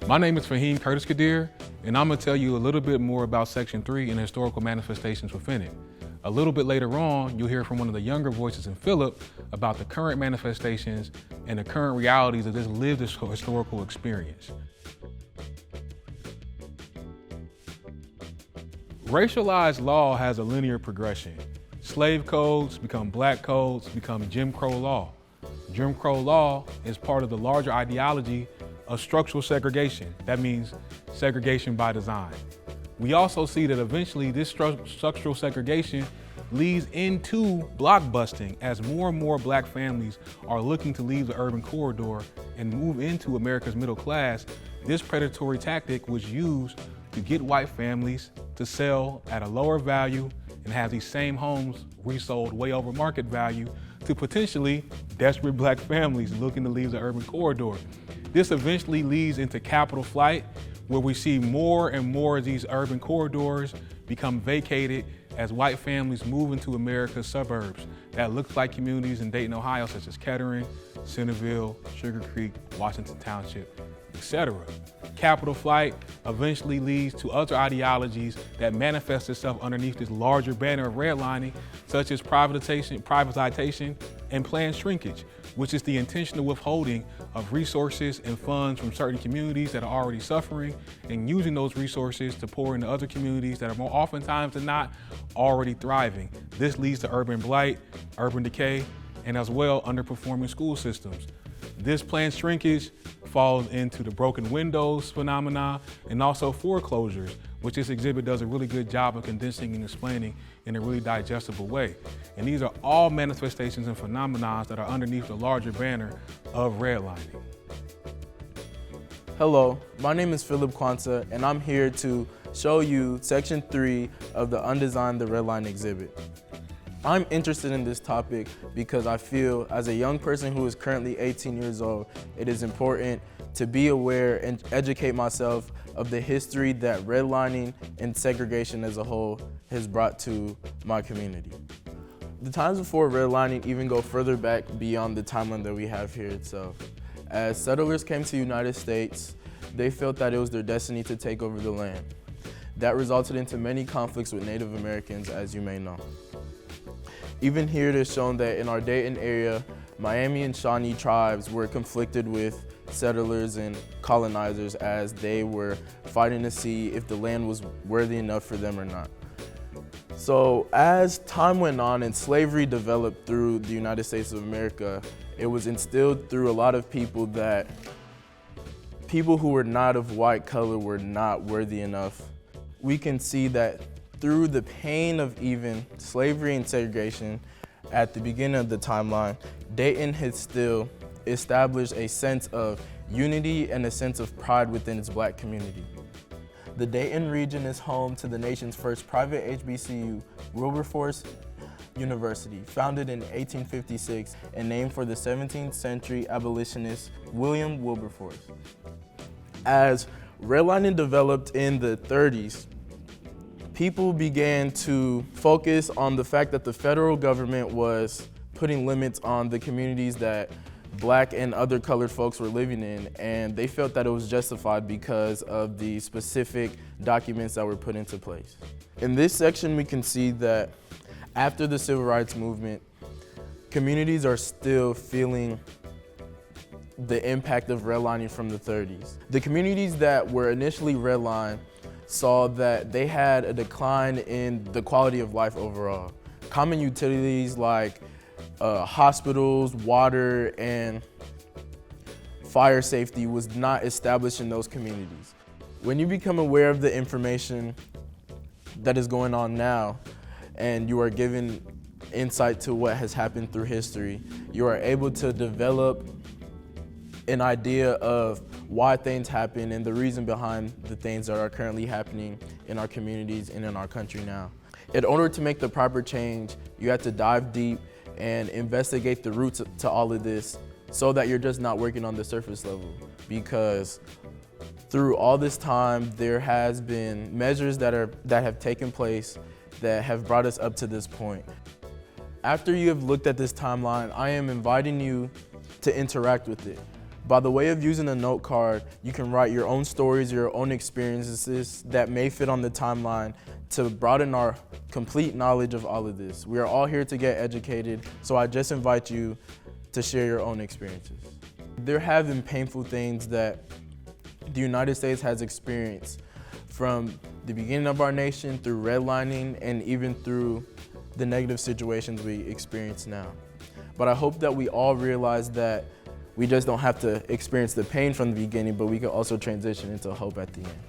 My name is Fahim Curtis Kadir, and I'm going to tell you a little bit more about Section 3 and the historical manifestations within it. A little bit later on, you'll hear from one of the younger voices in Philip about the current manifestations and the current realities of this lived historical experience. Racialized law has a linear progression. Slave codes become black codes, become Jim Crow law. Jim Crow law is part of the larger ideology of structural segregation. That means segregation by design. We also see that eventually this structural segregation leads into block busting as more and more black families are looking to leave the urban corridor and move into America's middle class. This predatory tactic was used to get white families to sell at a lower value and have these same homes resold way over market value to potentially desperate black families looking to leave the urban corridor. This eventually leads into capital flight, where we see more and more of these urban corridors become vacated as white families move into America's suburbs that look like communities in Dayton, Ohio, such as Kettering, Centerville, Sugar Creek, Washington Township, etc. Capital flight eventually leads to other ideologies that manifest itself underneath this larger banner of redlining, such as privatization, and planned shrinkage, which is the intentional withholding of resources and funds from certain communities that are already suffering and using those resources to pour into other communities that are more oftentimes than not already thriving. This leads to urban blight, urban decay, and as well underperforming school systems. This planned shrinkage falls into the broken windows phenomena and also foreclosures, which this exhibit does a really good job of condensing and explaining in a really digestible way. And these are all manifestations and phenomena that are underneath the larger banner of redlining. Hello, my name is Philip Kwanzaa, and I'm here to show you Section 3 of the Undesign the Redline exhibit. I'm interested in this topic because I feel, as a young person who is currently 18 years old, it is important to be aware and educate myself of the history that redlining and segregation as a whole has brought to my community. The times before redlining even go further back beyond the timeline that we have here itself. As settlers came to the United States, they felt that it was their destiny to take over the land. That resulted into many conflicts with Native Americans, as you may know. Even here, it is shown that in our Dayton area, Miami and Shawnee tribes were conflicted with settlers and colonizers as they were fighting to see if the land was worthy enough for them or not. So as time went on and slavery developed through the United States of America, it was instilled through a lot of people that people who were not of white color were not worthy enough. We can see that through the pain of even slavery and segregation at the beginning of the timeline, Dayton had still established a sense of unity and a sense of pride within its black community. The Dayton region is home to the nation's first private HBCU, Wilberforce University, founded in 1856 and named for the 17th century abolitionist William Wilberforce. As redlining developed in the 30s, people began to focus on the fact that the federal government was putting limits on the communities that black and other colored folks were living in, and they felt that it was justified because of the specific documents that were put into place. In this section, we can see that after the civil rights movement, communities are still feeling the impact of redlining from the 30s. The communities that were initially redlined saw that they had a decline in the quality of life overall. Common utilities like hospitals, water, and fire safety was not established in those communities. When you become aware of the information that is going on now, and you are given insight to what has happened through history, you are able to develop an idea of why things happen and the reason behind the things that are currently happening in our communities and in our country now. In order to make the proper change, you have to dive deep and investigate the roots to all of this so that you're just not working on the surface level. Because through all this time, there has been measures that have taken place that have brought us up to this point. After you have looked at this timeline, I am inviting you to interact with it. By the way of using a note card, you can write your own stories, your own experiences that may fit on the timeline to broaden our complete knowledge of all of this. We are all here to get educated, so I just invite you to share your own experiences. There have been painful things that the United States has experienced from the beginning of our nation through redlining and even through the negative situations we experience now. But I hope that we all realize that we just don't have to experience the pain from the beginning, but we can also transition into hope at the end.